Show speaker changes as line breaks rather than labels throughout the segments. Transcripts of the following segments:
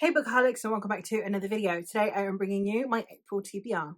Hey Bookaholics, and welcome back to another video. Today I am bringing you my April TBR.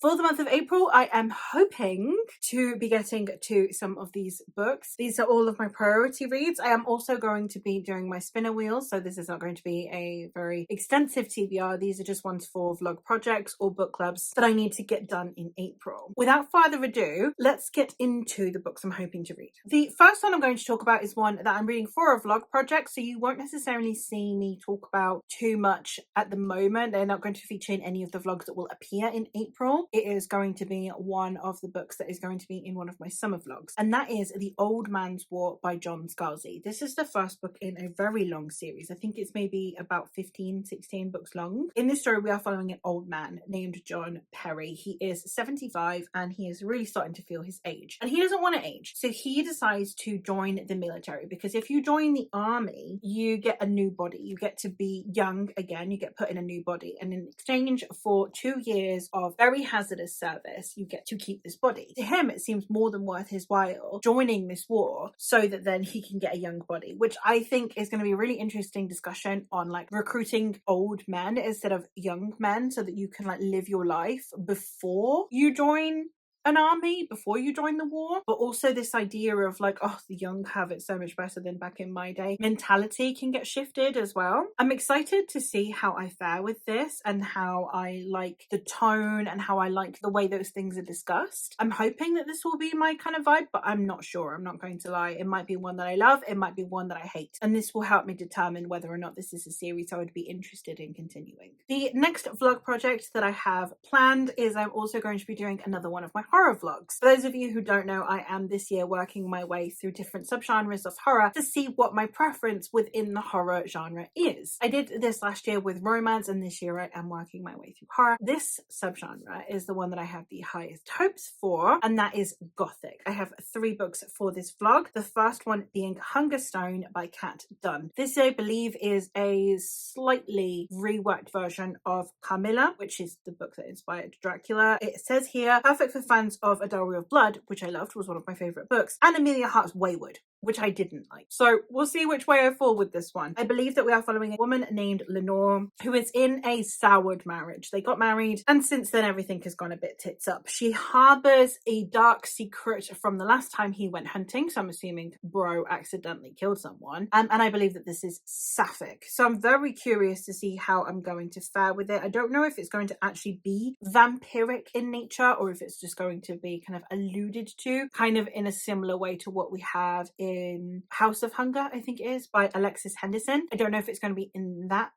For the month of April, I am hoping to be getting to some of these books. These are all of my priority reads. I am also going to be doing my spinner wheels, so this is not going to be a very extensive TBR. These are just ones for vlog projects or book clubs that I need to get done in April. Without further ado, let's get into the books I'm hoping to read. The first one I'm going to talk about is one that I'm reading for a vlog project, so you won't necessarily see me talk about too much at the moment. They're not going to feature in any of the vlogs that will appear in April. It is going to be one of the books that is going to be in one of my summer vlogs, and that is The Old Man's War by John Scalzi. This is the first book in a very long series. I think it's maybe about 15-16 books long. In this story, we are following an old man named John Perry. He is 75 and he is really starting to feel his age, and he doesn't want to age, so he decides to join the military, because if you join the army, you get a new body. You get to be young again. You get put in a new body, and in exchange for 2 years of very hazardous service, you get to keep this body. To him, it seems more than worth his while joining this war so that then he can get a young body, which I think is going to be a really interesting discussion on like recruiting old men instead of young men, so that you can like live your life before you join an army, before you join the war. But also this idea of like, oh, the young have it so much better than back in my day mentality can get shifted as well. I'm excited to see how I fare with this and how I like the tone and how I like the way those things are discussed. I'm hoping that this will be my kind of vibe, but I'm not sure. I'm not going to lie. It might be one that I love, it might be one that I hate, and this will help me determine whether or not this is a series I would be interested in continuing. The next vlog project that I have planned is I'm also going to be doing another one of my horror vlogs. For those of you who don't know, I am this year working my way through different subgenres of horror to see what my preference within the horror genre is. I did this last year with romance, and this year I am working my way through horror. This subgenre is the one that I have the highest hopes for, and that is Gothic. I have 3 books for this vlog. The first one being Hungerstone by Kat Dunn. This, I believe, is a slightly reworked version of Carmilla, which is the book that inspired Dracula. It says here, perfect for fans of A Diary of Blood, which I loved, was one of my favourite books, and Amelia Hart's Wayward, which I didn't like. So we'll see which way I fall with this one. I believe that we are following a woman named Lenore who is in a soured marriage. They got married, and since then everything has gone a bit tits up. She harbours a dark secret from the last time he went hunting, so I'm assuming bro accidentally killed someone, and I believe that this is sapphic. So I'm very curious to see how I'm going to fare with it. I don't know if it's going to actually be vampiric in nature, or if it's just going to be kind of alluded to kind of in a similar way to what we have in House of Hunger, I think it is, by Alexis Henderson. I don't know if it's going to be in that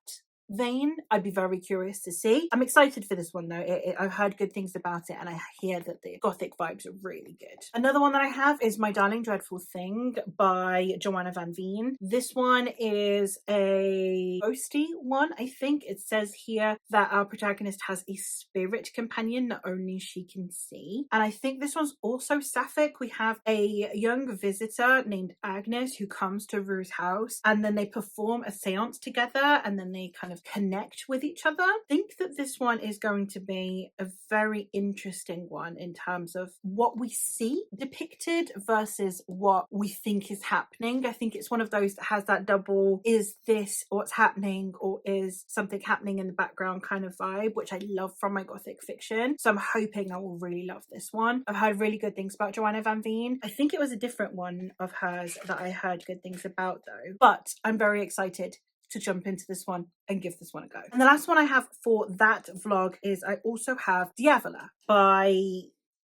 vein. I'd be very curious to see. I'm excited for this one though. I've heard good things about it, and I hear that the Gothic vibes are really good. Another one that I have is My Darling Dreadful Thing by Joanna Van Veen. This one is a ghosty one. I think it says here that our protagonist has a spirit companion that only she can see, and I think this one's also sapphic. We have a young visitor named Agnes who comes to Rue's house, and then they perform a seance together, and then they kind of connect with each other. I think that this one is going to be a very interesting one in terms of what we see depicted versus what we think is happening. I think it's one of those that has that double, is this what's happening or is something happening in the background kind of vibe, which I love from my Gothic fiction. So I'm hoping I will really love this one. I've heard really good things about Joanna Van Veen. I think it was a different one of hers that I heard good things about though, but I'm very excited to jump into this one and give this one a go. And the last one I have for that vlog is I also have Diavola by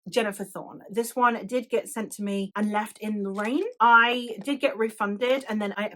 Jennifer Thorne. This one did get sent to me and left in the rain. I did get refunded, and then I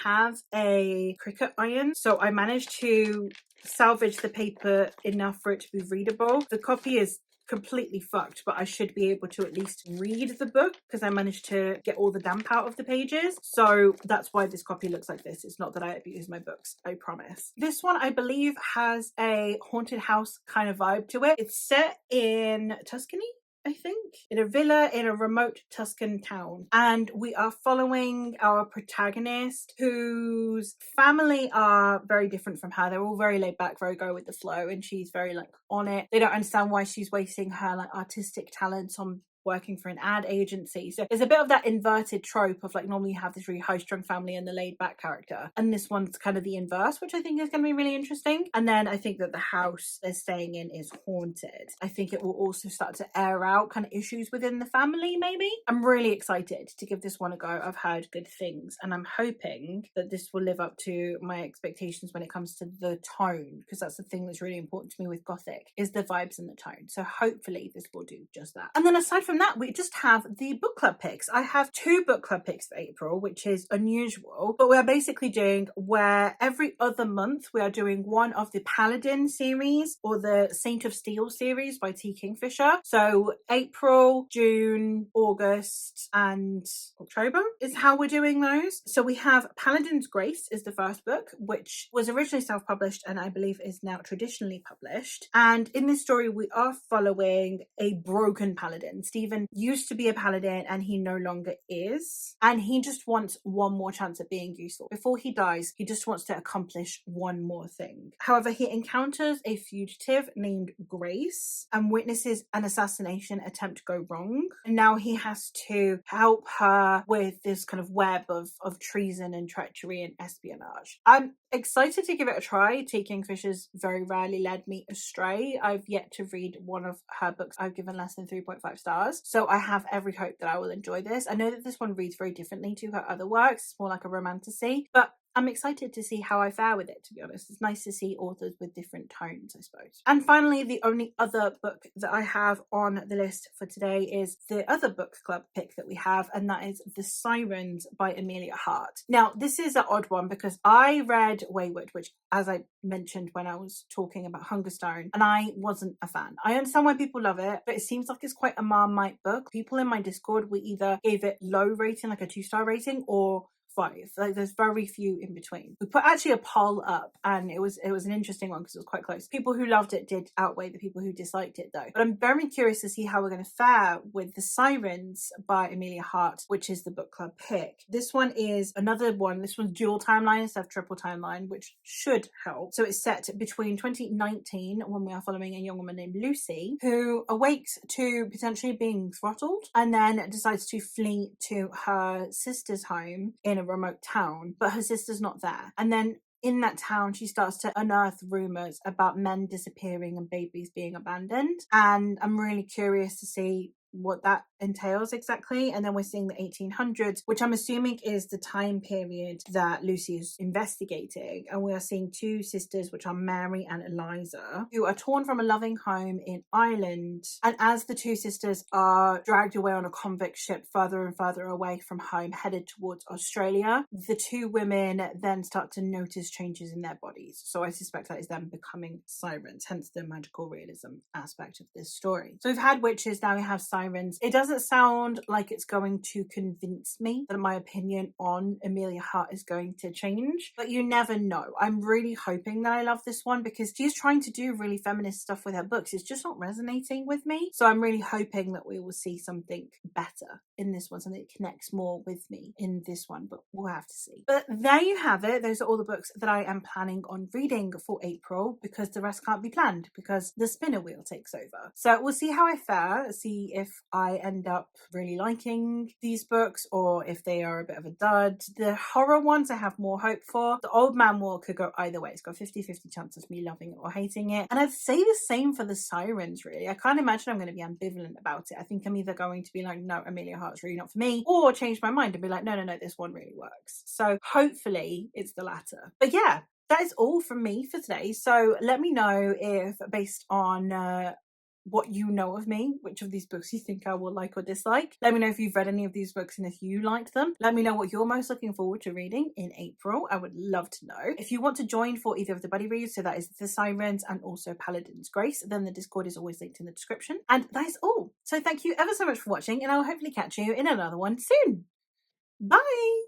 have a cricket iron, so I managed to salvage the paper enough for it to be readable. The copy is completely fucked, but I should be able to at least read the book because I managed to get all the damp out of the pages. So that's why this copy looks like this. It's not that I abuse my books, I promise. This one I believe has a haunted house kind of vibe to it. It's set in Tuscany, I think, in a villa in a remote Tuscan town. And we are following our protagonist, whose family are very different from her. They're all very laid back, very go with the flow, and she's very like on it. They don't understand why she's wasting her like artistic talents on working for an ad agency. So there's a bit of that inverted trope of like, normally you have this really high-strung family and the laid-back character, and this one's kind of the inverse, which I think is going to be really interesting. And then I think that the house they're staying in is haunted. I think it will also start to air out kind of issues within the family, maybe. I'm really excited to give this one a go. I've heard good things, and I'm hoping that this will live up to my expectations when it comes to the tone, because that's the thing that's really important to me with Gothic, is the vibes and the tone. So hopefully this will do just that. And then aside from that, we just have the book club picks. I have 2 book club picks for April, which is unusual, but we're basically doing where every other month we are doing one of the Paladin series or the Saint of Steel series by T. Kingfisher. So April, June, August, and October is how we're doing those. So we have Paladin's Grace is the first book, which was originally self-published and I believe is now traditionally published. And in this story, we are following a broken paladin. Stephen used to be a paladin and he no longer is. And he just wants one more chance at being useful. Before he dies, he just wants to accomplish one more thing. However, he encounters a fugitive named Grace and witnesses an assassination attempt go wrong. And now he has to help her with this kind of web of treason and treachery and espionage. I'm excited to give it a try. T. Kingfisher's very rarely led me astray. I've yet to read one of her books I've given less than 3.5 stars. So I have every hope that I will enjoy this. I know that this one reads very differently to her other works. It's more like a romantasy, but I'm excited to see how I fare with it, to be honest. It's nice to see authors with different tones, I suppose. And finally, the only other book that I have on the list for today is the other book club pick that we have, and that is The Sirens by Amelia Hart. Now, this is an odd one because I read Wayward, which, as I mentioned when I was talking about Hungerstone, and I wasn't a fan. I understand why people love it, but it seems like it's quite a Marmite book. People in my Discord, we either gave it low rating, like a 2-star rating, or 5. Like, there's very few in between. We put actually a poll up and it was an interesting one because it was quite close. People who loved it did outweigh the people who disliked it though. But I'm very curious to see how we're going to fare with The Sirens by Amelia Hart, which is the book club pick. This one is another one. This one's dual timeline instead of triple timeline, which should help. So it's set between 2019, when we are following a young woman named Lucy who awakes to potentially being throttled and then decides to flee to her sister's home in a remote town, but her sister's not there. And then in that town, she starts to unearth rumors about men disappearing and babies being abandoned. And I'm really curious to see what that entails exactly. And then we're seeing the 1800s, which I'm assuming is the time period that Lucy is investigating. And we are seeing 2 sisters, which are Mary and Eliza, who are torn from a loving home in Ireland. And as the 2 sisters are dragged away on a convict ship further and further away from home, headed towards Australia, the 2 women then start to notice changes in their bodies. So I suspect that is them becoming sirens, hence the magical realism aspect of this story. So we've had witches, now we have sirens. It doesn't sound like it's going to convince me that my opinion on Amelia Hart is going to change, but you never know. I'm really hoping that I love this one because she's trying to do really feminist stuff with her books. It's just not resonating with me. So I'm really hoping that we will see something better in this one, something that connects more with me in this one, but we'll have to see. But there you have it. Those are all the books that I am planning on reading for April because the rest can't be planned because the spinner wheel takes over. So we'll see how I fare, see if I end up really liking these books or if they are a bit of a dud. The horror ones I have more hope for. The Old Man War could go either way. It's got 50-50 chance of me loving it or hating it. And I'd say the same for The Sirens, really. I can't imagine I'm going to be ambivalent about it. I think I'm either going to be like, no, Amelia Hart's really not for me, or change my mind and be like, no, this one really works. So hopefully it's the latter. But yeah, that is all from me for today. So let me know if, based on what you know of me, which of these books you think I will like or dislike. Let me know if you've read any of these books and if you liked them. Let me know what you're most looking forward to reading in April. I would love to know. If you want to join for either of the buddy reads, so that is The Sirens and also Paladin's Grace, then the Discord is always linked in the description. And that is all. So thank you ever so much for watching, and I will hopefully catch you in another one soon. Bye!